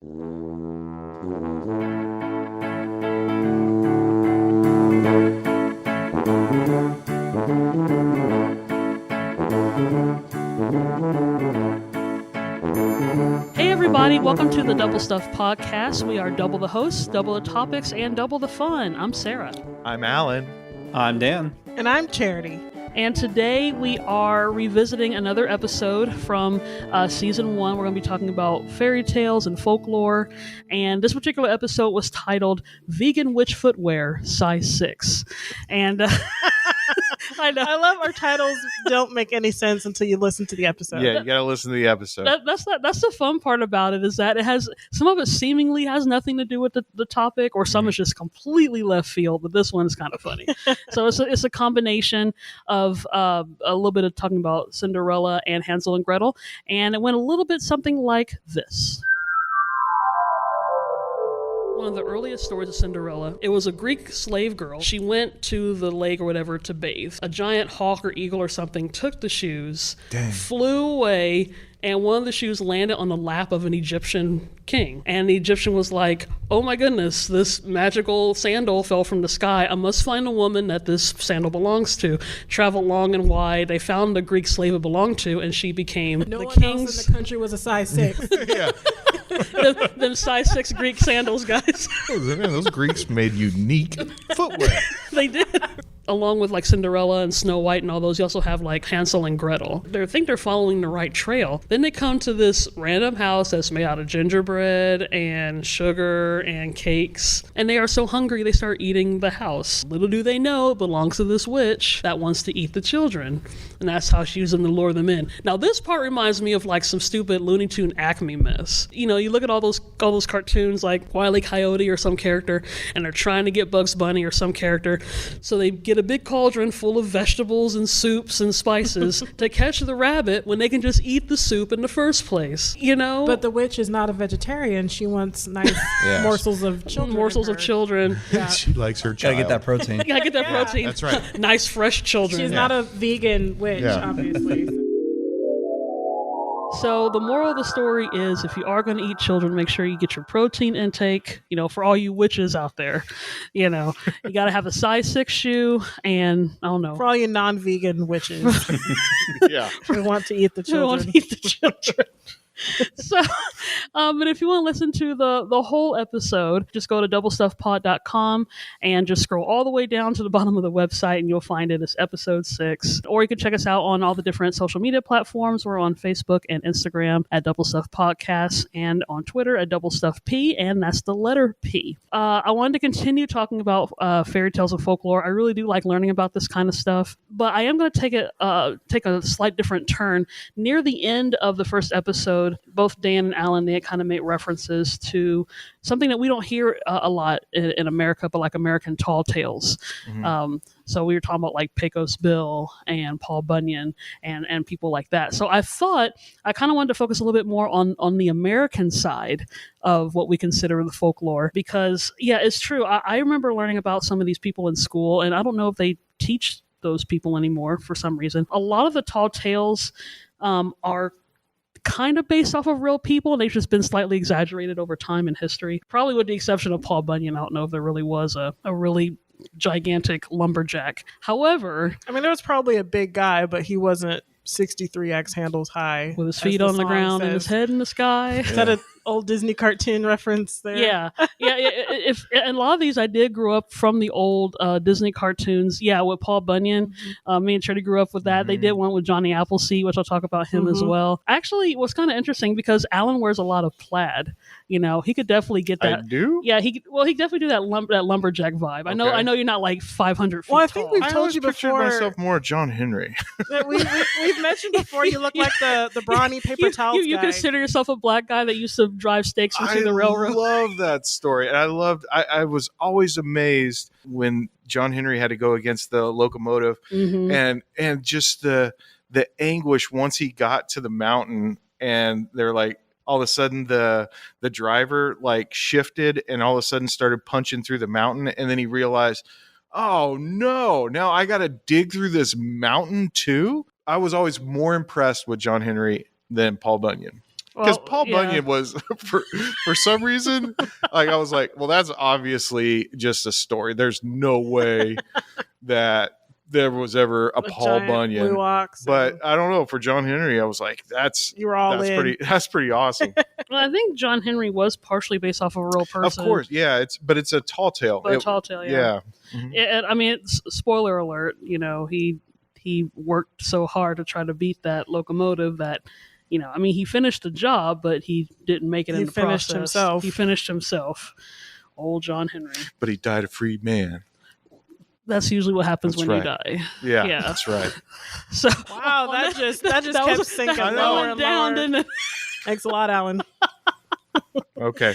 Hey everybody, welcome to the Double Stuff Podcast. We are double the hosts, double the topics, and double the fun. I'm Sarah. I'm Alan. I'm Dan. And I'm Charity. And today we are revisiting another episode from Season 1. We're going to be talking about fairy tales and folklore. And this particular episode was titled Vegan Witch Footwear, Size 6. And I know. I love our titles don't make any sense until you listen to the episode. Yeah, you got to listen to the episode. That's the fun part about it, is that it has, some of it seemingly has nothing to do with the topic, or some is just completely left field, but this one is kind of funny. So it's a combination of a little bit of talking about Cinderella and Hansel and Gretel, and it went a little bit something like this. One of the earliest stories of Cinderella, it was a Greek slave girl. She went to the lake or whatever to bathe. A giant hawk or eagle or something took the shoes, flew away, and one of the shoes landed on the lap of an Egyptian king. And the Egyptian was like, oh my goodness, this magical sandal fell from the sky. I must find a woman that this sandal belongs to. Traveled long and wide. They found the Greek slave it belonged to, and she became no the one king's... else in the country was a size 6. Yeah. them size 6 Greek sandals, guys. Those Greeks made unique footwear. They did. Along with like Cinderella and Snow White and all those, you also have like Hansel and Gretel. They think they're following the right trail. Then they come to this random house that's made out of gingerbread and sugar and cakes. And they are so hungry they start eating the house. Little do they know it belongs to this witch that wants to eat the children. And that's how she uses them to lure them in. Now this part reminds me of like some stupid Looney Tune Acme mess. You know, you look at all those cartoons like Wile E. Coyote or some character, and they're trying to get Bugs Bunny or some character. So they get a big cauldron full of vegetables and soups and spices to catch the rabbit when they can just eat the soup in the first place, you know? But the witch is not a vegetarian. She wants nice morsels of children. Morsels of children. Yeah. She likes her child. Gotta get that protein. Gotta get that protein. That's right. Nice, fresh children. She's not a vegan witch, obviously. So the moral of the story is, if you are going to eat children, make sure you get your protein intake, you know, for all you witches out there. You know, you got to have a size 6 shoe, and I don't know. For all you non-vegan witches. Yeah. We want to eat the We want children. to eat the children. So, but if you want to listen to the whole episode, just go to doublestuffpod.com and just scroll all the way down to the bottom of the website, and you'll find it as episode 6. Or you can check us out on all the different social media platforms. We're on Facebook and Instagram at Double Stuff Podcast, and on Twitter at Double Stuff P, and that's the letter P. I wanted to continue talking about fairy tales and folklore. I really do like learning about this kind of stuff, but I am going to take a slight different turn. Near the end of the first episode, both Dan and Alan, they kind of made references to something that we don't hear a lot in America, but like American tall tales. Mm-hmm. So we were talking about like Pecos Bill and Paul Bunyan and people like that. So I thought I kind of wanted to focus a little bit more on the American side of what we consider the folklore, because yeah, it's true. I remember learning about some of these people in school, and I don't know if they teach those people anymore for some reason. A lot of the tall tales are kind of based off of real people, and they've just been slightly exaggerated over time in history. Probably with the exception of Paul Bunyan. I don't know if there really was a really gigantic lumberjack. However, I mean, there was probably a big guy, but he wasn't 63 axe handles high. With his feet on the ground and his head in the sky. Is that an old Disney cartoon reference there? Yeah. And a lot of these I did grow up from the old Disney cartoons. Yeah, with Paul Bunyan. Me and Charity grew up with that. Mm-hmm. They did one with Johnny Appleseed, which I'll talk about him as well. Actually, it was kind of interesting because Alan wears a lot of plaid. You know, he could definitely get that. I do? Yeah, he definitely do that lumberjack vibe. Okay. I know you're not like 500 feet Well, I tall. think we've told you pictured before. myself more John Henry. We've mentioned before you look like the brawny paper towels you guy. consider yourself a black guy that used to drive stakes through the railroad. I love that story. And I was always amazed when John Henry had to go against the locomotive, and just the anguish once he got to the mountain, and they're like, all of a sudden the driver like shifted and all of a sudden started punching through the mountain, and then he realized, oh no, now I got to dig through this mountain too. I was always more impressed with John Henry than Paul Bunyan. Because Well, Paul yeah. Bunyan was for some reason, like I was like, well, that's obviously just a story. There's no way that there was ever a Paul giant Bunyan. blue ox. But I don't know. For John Henry, I was like, you were all that's in. pretty awesome. Well, I think John Henry was partially based off of a real person. Of course, yeah. It's a tall tale. But a tall tale, yeah. Mhm. I mean, it's, spoiler alert. He worked so hard to try to beat that locomotive that, I mean, he finished the job, but he didn't make it in the finished process. himself. He finished himself. Old John Henry. But he died a freed man. That's usually what happens That's when right. you die. Yeah, that's right. So Wow, that just kept sinking that lower went and down, lower. didn't it? Thanks a lot, Alan. Okay.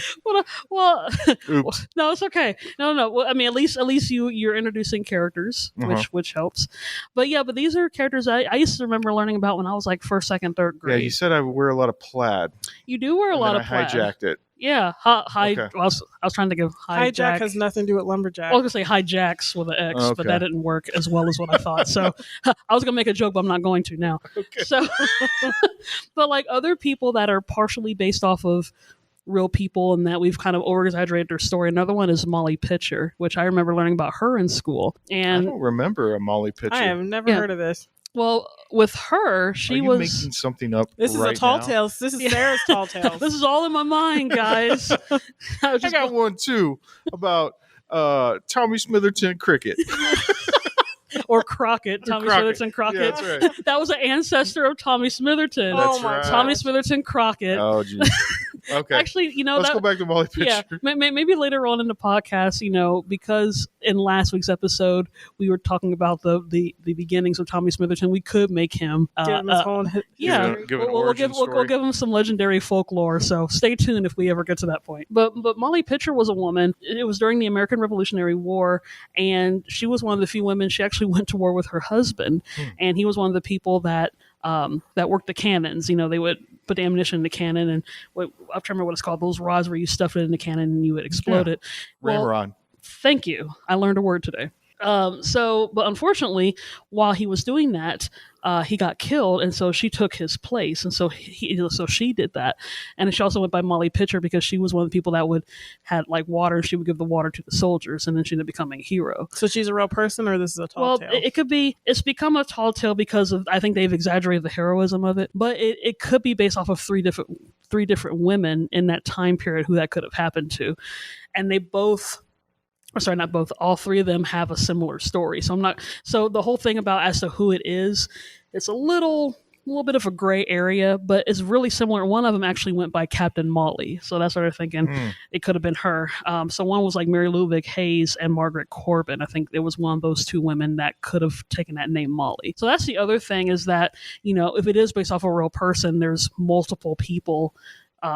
Well, Oops. no, it's okay. No. Well, I mean, at least you're introducing characters, which helps. But these are characters I used to remember learning about when I was like first, second, third grade. Yeah, you said I wear a lot of plaid. You do wear a lot of plaid. I hijacked it. Yeah, Okay. I was trying to give hijack. Hijack has nothing to do with lumberjack. I was gonna say hijacks with an X, but Okay. that didn't work as well as what I thought. So I was gonna make a joke, but I'm not going to now. Okay. So, but like other people that are partially based off of real people and that we've kind of over exaggerated their story. Another one is Molly Pitcher, which I remember learning about her in school. And I don't remember a Molly Pitcher. I have never heard of this. well, with her, she Are you was making something up. This is right a tall now? tales. This is Sarah's tall tales. This is all in my mind, guys. I got one too about Tommy Smitherton cricket. Or Crockett, Tommy Crockett. Smitherton Crockett. Yeah, that's right. That was an ancestor of Tommy Smitherton. Oh That's my right. Tommy Smitherton Crockett. Oh, geez. Okay. Actually, Let's go back to Molly Pitcher. Yeah, maybe later on in the podcast, because in last week's episode we were talking about the beginnings of Tommy Smitherton. We could make him, Give him his whole yeah, Give an we'll origin give story. him some legendary folklore. So stay tuned if we ever get to that point. But Molly Pitcher was a woman. It was during the American Revolutionary War, and she was one of the few women. She actually went to war with her husband, and he was one of the people that worked the cannons. They would put the ammunition in the cannon, and I'm trying to remember what it's called. Those rods where you stuff it in the cannon and you would explode it. Ramrod. Thank you. I learned a word today. But unfortunately, while he was doing that, he got killed, and so she took his place, and so she did that, and she also went by Molly Pitcher because she was one of the people that had like water, and she would give the water to the soldiers, and then she ended up becoming a hero. So she's a real person, or this is a tall tale? It could be. It's become a tall tale because of I think they've exaggerated the heroism of it, but it could be based off of three different women in that time period who that could have happened to, and they both. Sorry, not both. All three of them have a similar story. So the whole thing about as to who it is, it's a little bit of a gray area, but it's really similar. One of them actually went by Captain Molly, so that's what I'm thinking. It could have been her. So one was like Mary Ludwig Hayes and Margaret Corbin. I think it was one of those two women that could have taken that name Molly. So that's the other thing is that if it is based off a real person, there's multiple people.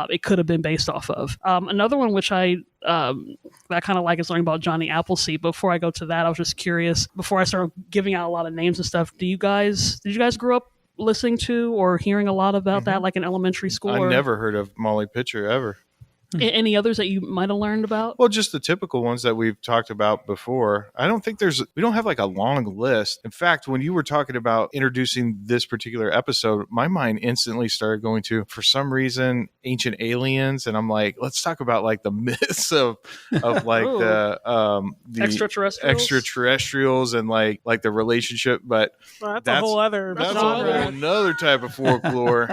It could have been based off of. Another one which I kind of like is learning about Johnny Appleseed. Before I go to that, I was just curious, before I start giving out a lot of names and stuff, did you guys grow up listening to or hearing a lot about that, like in elementary school? I never heard of Molly Pitcher ever. Any others that you might have learned about? Well, just the typical ones that we've talked about before. I don't think we don't have like a long list. In fact, when you were talking about introducing this particular episode, my mind instantly started going to, for some reason, ancient aliens. And I'm like, let's talk about like the myths of like the extraterrestrials and like the relationship. But well, that's a whole other another type of folklore.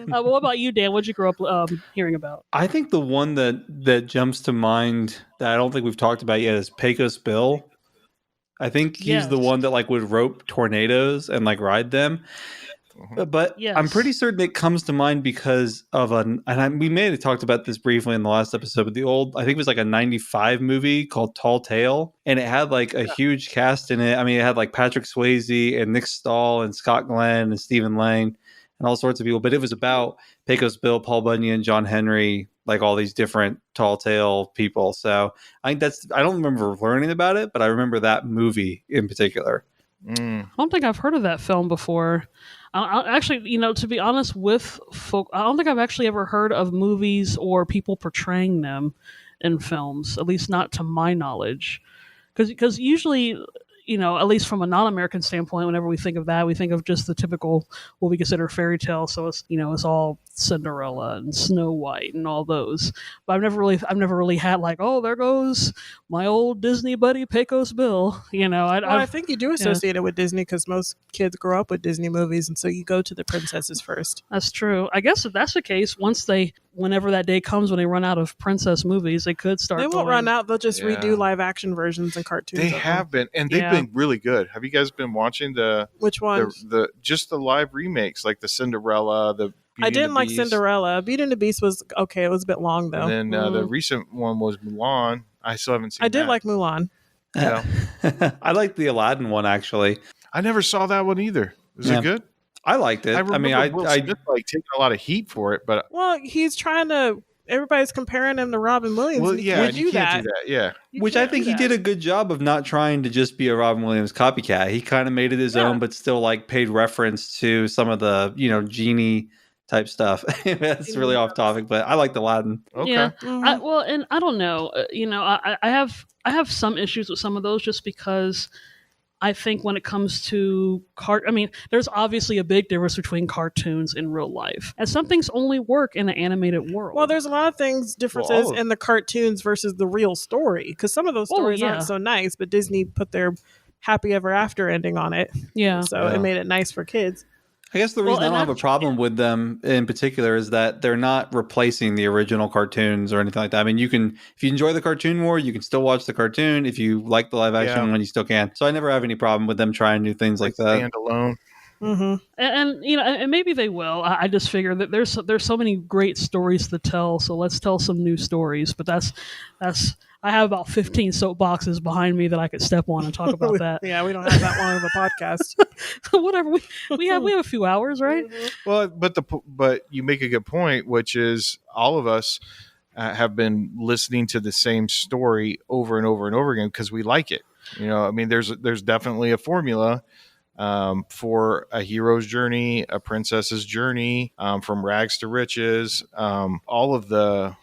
What about you, Dan? What'd you grow up hearing about? I think the one that jumps to mind that I don't think we've talked about yet is Pecos Bill. I think he's the one that like would rope tornadoes and like ride them. But I'm pretty certain it comes to mind because of we may have talked about this briefly in the last episode, but the old, I think it was like a 95 movie called Tall Tale, and it had like a huge cast in it. I mean, it had like Patrick Swayze and Nick Stahl and Scott Glenn and Stephen Lang and all sorts of people, but it was about Pecos Bill, Paul Bunyan, John Henry, like all these different tall tale people. So I think I don't remember learning about it, but I remember that movie in particular. I don't think I've heard of that film before. I actually, to be honest with folk, I don't think I've actually ever heard of movies or people portraying them in films, at least not to my knowledge. Because usually, at least from a non-American standpoint, whenever we think of that, we think of just the typical what we consider fairy tale. So it's all Cinderella and Snow White and all those. But I've never really had like, oh, there goes my old Disney buddy Pecos Bill. I think you do associate it with Disney because most kids grow up with Disney movies, and so you go to the princesses first. That's true. I guess if that's the case, whenever that day comes when they run out of princess movies, they could start. They won't run out. They'll just redo live action versions and cartoons. They have been, and they've been really good. Have you guys been watching which ones? Just the live remakes, like the Cinderella, the Beauty I didn't like Beast. Cinderella. Beauty and the Beast was okay. It was a bit long though. And then the recent one was Mulan. I still haven't seen. I did like Mulan. Yeah. I liked the Aladdin one actually. I never saw that one either. Was it good? I liked it. I mean, Will Smith taking a lot of heat for it, but he's trying to. Everybody's comparing him to Robin Williams. Well, yeah, you can't do that. Yeah, which I think he did a good job of not trying to just be a Robin Williams copycat. He kind of made it his own, but still like paid reference to some of the genie type stuff. That's really off topic, but I like Aladdin. Okay. Yeah. And I don't know. I have some issues with some of those just because I think when it comes to there's obviously a big difference between cartoons and real life. And some things only work in the animated world. Well, there's a lot of differences in the cartoons versus the real story. Because some of those stories aren't so nice, but Disney put their happy ever after ending on it. Yeah. So it made it nice for kids. I guess the reason I don't have a problem with them in particular is that they're not replacing the original cartoons or anything like that. I mean, if you enjoy the cartoon more, you can still watch the cartoon. If you like the live action one, you still can. So I never have any problem with them trying new things like that. Stand alone. Mm-hmm. And maybe they will. I just figure that there's so many great stories to tell. So let's tell some new stories. But that's. I have about 15 soapboxes behind me that I could step on and talk about that. Yeah, we don't have that long of a podcast. Whatever. We have a few hours, right? Mm-hmm. Well, but you make a good point, which is all of us have been listening to the same story over and over and over again because we like it. I mean, there's definitely a formula for a hero's journey, a princess's journey, from rags to riches. All of the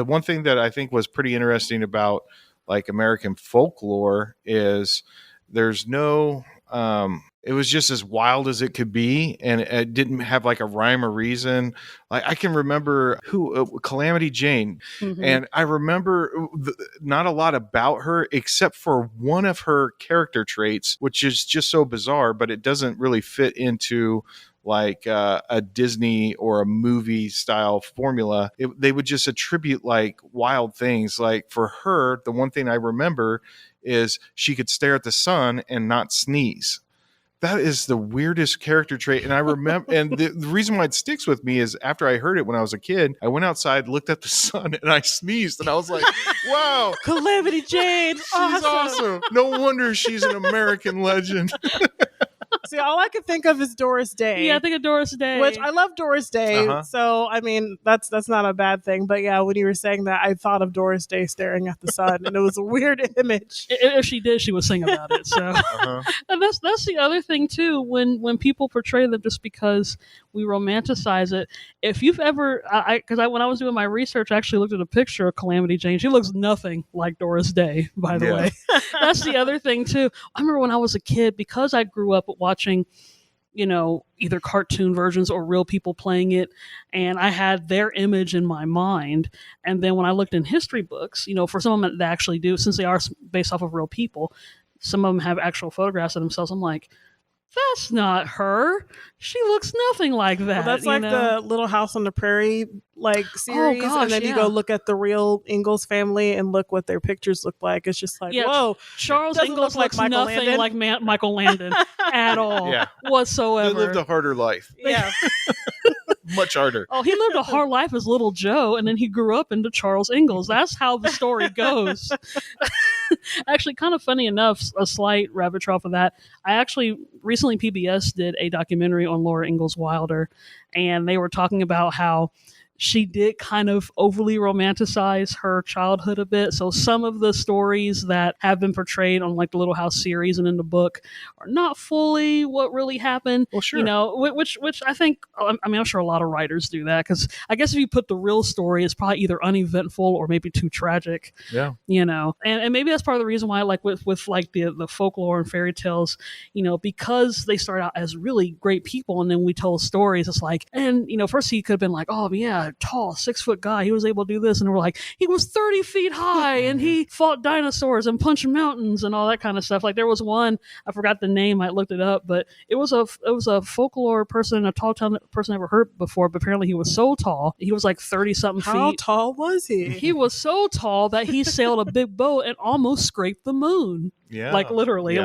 one thing that I think was pretty interesting about like American folklore is there's no, it was just as wild as it could be. And it didn't have like a rhyme or reason. Like I can remember Calamity Jade. Mm-hmm. And I remember not a lot about her except for one of her character traits, which is just so bizarre, but it doesn't really fit into like a Disney or a movie style formula. They would just attribute like wild things. Like for her, the one thing I remember is she could stare at the sun and not sneeze. That is the weirdest character trait. And I remember, and the reason why it sticks with me is after I heard it when I was a kid, I went outside, looked at the sun, and I sneezed. And I was like, wow. Calamity Jade. She's awesome. No wonder she's an American legend. See, all I can think of is Doris Day. Yeah, I think of Doris Day. Which I love Doris Day. Uh-huh. So, I mean, that's not a bad thing. But yeah, when you were saying that, I thought of Doris Day staring at the sun, and it was a weird image. If she did, she would sing about it. So, and that's the other thing too. When people portray them just because we romanticize it. If you've ever, when I was doing my research, I actually looked at a picture of Calamity Jane. She looks nothing like Doris Day, by the way. That's the other thing too. I remember when I was a kid, because I grew up watching, either cartoon versions or real people playing it, and I had their image in my mind. And then when I looked in history books, for some of them that actually do, since they are based off of real people, some of them have actual photographs of themselves. I'm like, that's not her. She looks nothing like that. Well, that's like the Little House on the Prairie series. Oh, gosh, and then you go look at the real Ingalls family and look what their pictures look like. It's just like, whoa. Charles Ingalls looks nothing like Michael Landon at all whatsoever. He lived a harder life. Yeah. Much harder. Oh, he lived a hard life as Little Joe, and then he grew up into Charles Ingalls. That's how the story goes. Actually, kind of funny enough, a slight rabbit trail for that. I actually recently PBS did a documentary on Laura Ingalls Wilder, and they were talking about how she did kind of overly romanticize her childhood a bit. So some of the stories that have been portrayed on like the Little House series and in the book are not fully what really happened. Well, sure. You know, which I think, I mean, I'm sure a lot of writers do that, because I guess if you put the real story, it's probably either uneventful or maybe too tragic. Yeah. You know, and maybe that's part of the reason why, like with like the folklore and fairy tales, you know, because they start out as really great people, and then we tell stories, it's like, and you know, first he could have been like, oh yeah, tall 6-foot guy, he was able to do this, and we're like, he was 30 feet high and he fought dinosaurs and punched mountains and all that kind of stuff. Like there was one, I forgot the name, I looked it up, but it was a folklore person, a tall person I never heard before, but apparently he was so tall, he was like 30 something feet. How tall was he? He was so tall that he sailed a big boat and almost scraped the moon. Yeah. Like literally,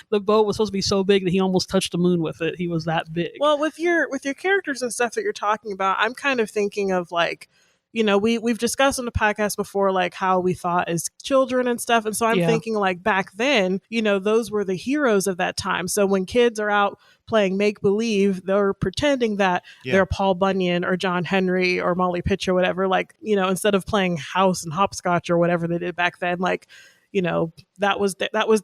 the boat was supposed to be so big that he almost touched the moon with it. He was that big. Well, with your characters and stuff that you're talking about, I'm kind of thinking of like, you know, we've discussed on the podcast before, like how we thought as children and stuff. And so I'm thinking like back then, you know, those were the heroes of that time. So when kids are out playing make-believe, they're pretending that they're Paul Bunyan or John Henry or Molly Pitch or whatever, like, you know, instead of playing house and hopscotch or whatever they did back then, like, you know, that was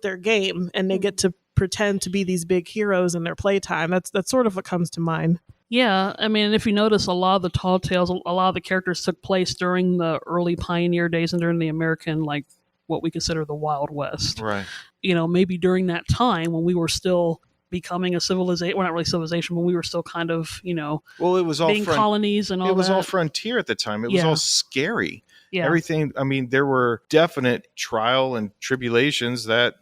their game, and they get to pretend to be these big heroes in their playtime. That's sort of what comes to mind. Yeah, I mean, if you notice, a lot of the tall tales, a lot of the characters took place during the early pioneer days and during the American, like, what we consider the Wild West. Right. You know, maybe during that time when we were still becoming a civilization, well, not really civilization, but we were still kind of, you know, well, it was all being colonies and all that. It was all frontier at the time. It was all scary. Yeah. Everything. I mean, there were definite trial and tribulations that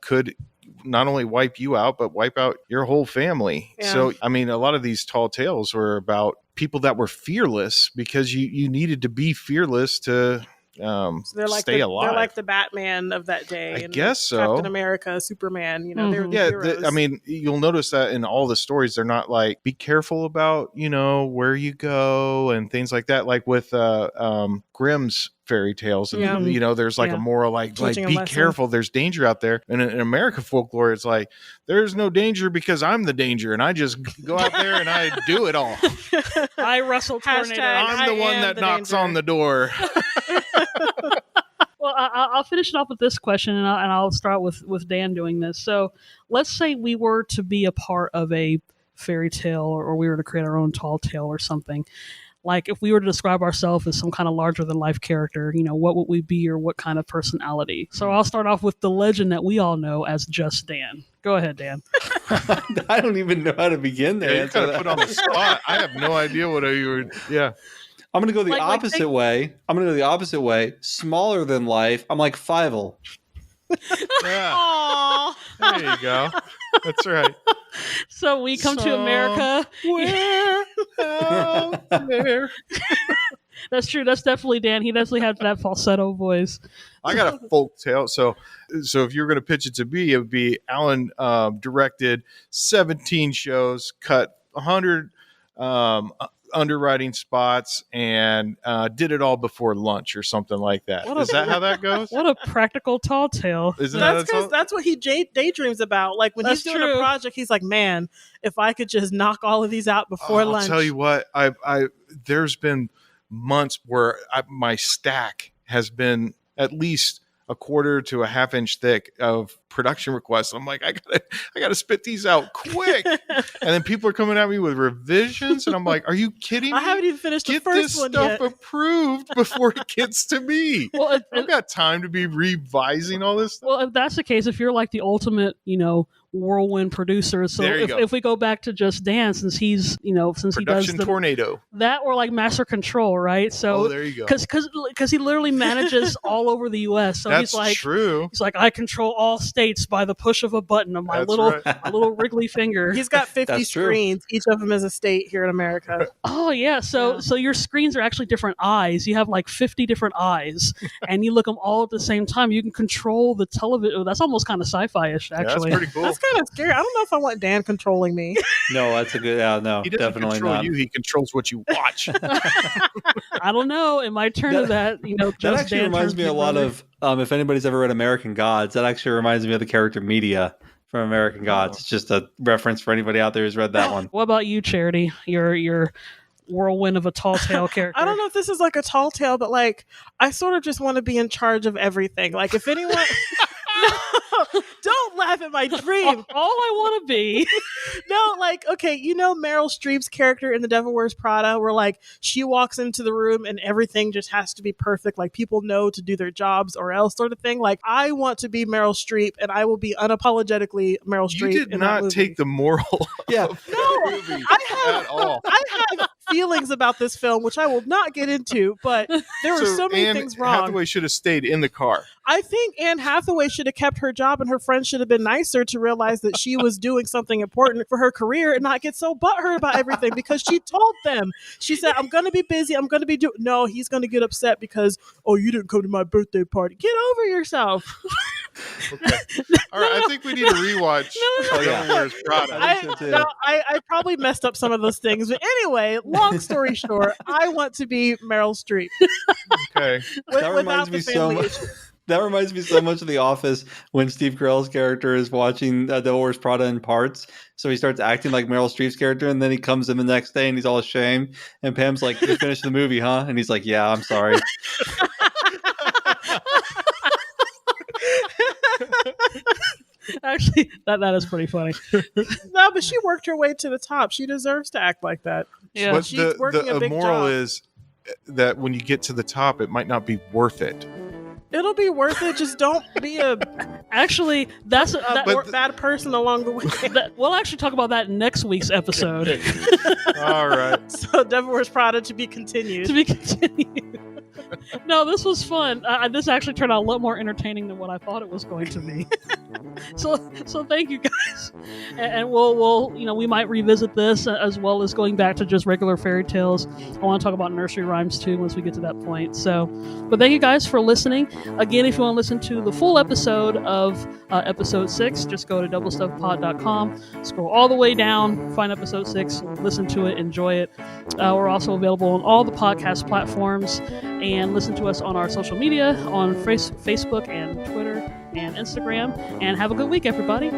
could not only wipe you out, but wipe out your whole family. Yeah. So, I mean, a lot of these tall tales were about people that were fearless, because you needed to be fearless to so they're like stay alive. They're like the Batman of that day. I guess so. Captain America, Superman, you know, they're the heroes. I mean, you'll notice that in all the stories, they're not like, be careful about, you know, where you go and things like that. Like with Grimm's fairy tales, and you know, there's like a moral, like be careful, there's danger out there. And in American folklore, it's like, there's no danger because I'm the danger, and I just go out there and I do it all. I wrestle tornado. I'm the one that knocks on the door. Well, I'll finish it off with this question, and I'll start with Dan doing this. So let's say we were to be a part of a fairy tale, or we were to create our own tall tale or something. Like, if we were to describe ourselves as some kind of larger than life character, you know, what would we be, or what kind of personality? So I'll start off with the legend that we all know as Just Dan. Go ahead, Dan. I don't even know how to begin there. Yeah, you kind of put on the spot. I have no idea what you would. Yeah. I'm going to go the opposite way. I'm going to go the opposite way. Smaller than life. I'm like Fievel. Yeah. Aww. There you go. That's right. So we come to America. Where? There. That's true. That's definitely Dan. He definitely had that falsetto voice. I got a folk tale. So if you're going to pitch it to me, it would be Alan directed 17 shows, cut 100 underwriting spots, and did it all before lunch or something like that. Is that how that goes? What a practical tall tale. That's what he daydreams about. Like when he's doing a project, he's like, man, if I could just knock all of these out before lunch. I'll tell you what, there's been months where my stack has been at least a quarter to a half inch thick of production requests. I'm like, I gotta spit these out quick. And then people are coming at me with revisions, and I'm like, are you kidding me? I haven't even finished the first one yet. Get this stuff approved before it gets to me. Well, I've got time to be revising all this stuff. Well, if that's the case, if you're like the ultimate, you know, whirlwind producer, so if we go back to Just Dan, since he's, you know, since production he does tornado, that, or like Master Control, right? So there you go. Because he literally manages all over the U.S. So that's true. He's like, I control all states by the push of a button of my little wriggly finger. He's got 50 screens. Each of them is a state here in America. Oh yeah. So your screens are actually different eyes. You have like 50 different eyes, and you look them all at the same time. You can control the television. That's almost kind of sci-fi-ish, actually. Yeah, that's pretty cool. That's kind of scary. I don't know if I want Dan controlling me. No, that's a good. No, he doesn't definitely control not. You. He controls what you watch. I don't know. It might turn to that. You know, that actually reminds me a lot of. If anybody's ever read American Gods, that actually reminds me of the character Media from American Gods. It's just a reference for anybody out there who's read that one. What about you, Charity? Your whirlwind of a tall tale character. I don't know if this is like a tall tale, but like I sort of just want to be in charge of everything. Like if anyone no, don't laugh at my dream. All I want to be. No, like, okay, you know Meryl Streep's character in The Devil Wears Prada, where like she walks into the room and everything just has to be perfect. Like people know to do their jobs or else sort of thing. Like I want to be Meryl Streep and I will be unapologetically Meryl Streep. You did not take the moral. Yeah. No, I have feelings about this film, which I will not get into, but there were so many things wrong. Hathaway should have stayed in the car. I think Anne Hathaway should have kept her job and her friends should have been nicer to realize that she was doing something important for her career and not get so butthurt about everything because she told them. She said, I'm going to be busy. I'm going to be doing... No, he's going to get upset because, oh, you didn't come to my birthday party. Get over yourself. Okay. All right, I think we need to rewatch Devil Wears Prada. I probably messed up some of those things. But anyway, long story short, I want to be Meryl Streep. Okay. That reminds me so much. That reminds me so much of The Office when Steve Carell's character is watching Devil Wears Prada in parts. So he starts acting like Meryl Streep's character, and then he comes in the next day and he's all ashamed. And Pam's like, "You finished the movie, huh?" And he's like, "Yeah, I'm sorry." Actually, that is pretty funny. No, but she worked her way to the top. She deserves to act like that. Yeah, but she's working a big moral job. is that when you get to the top, it might not be worth it. It'll be worth it. Just don't be a actually, that's bad person along the way. We'll actually talk about that in next week's episode. All right. So Devil Wears Prada to be continued. To be continued. No, this was fun. This actually turned out a lot more entertaining than what I thought it was going to be. So thank you guys, and we'll we might revisit this as well as going back to just regular fairy tales. I want to talk about nursery rhymes too once we get to that point. So, but thank you guys for listening. Again, if you want to listen to the full episode of episode 6, just go to doublestuffpod.com, scroll all the way down, find episode 6, listen to it, enjoy it. We're also available on all the podcast platforms, and listen to us on our social media on Facebook and Twitter and Instagram. And have a good week, everybody.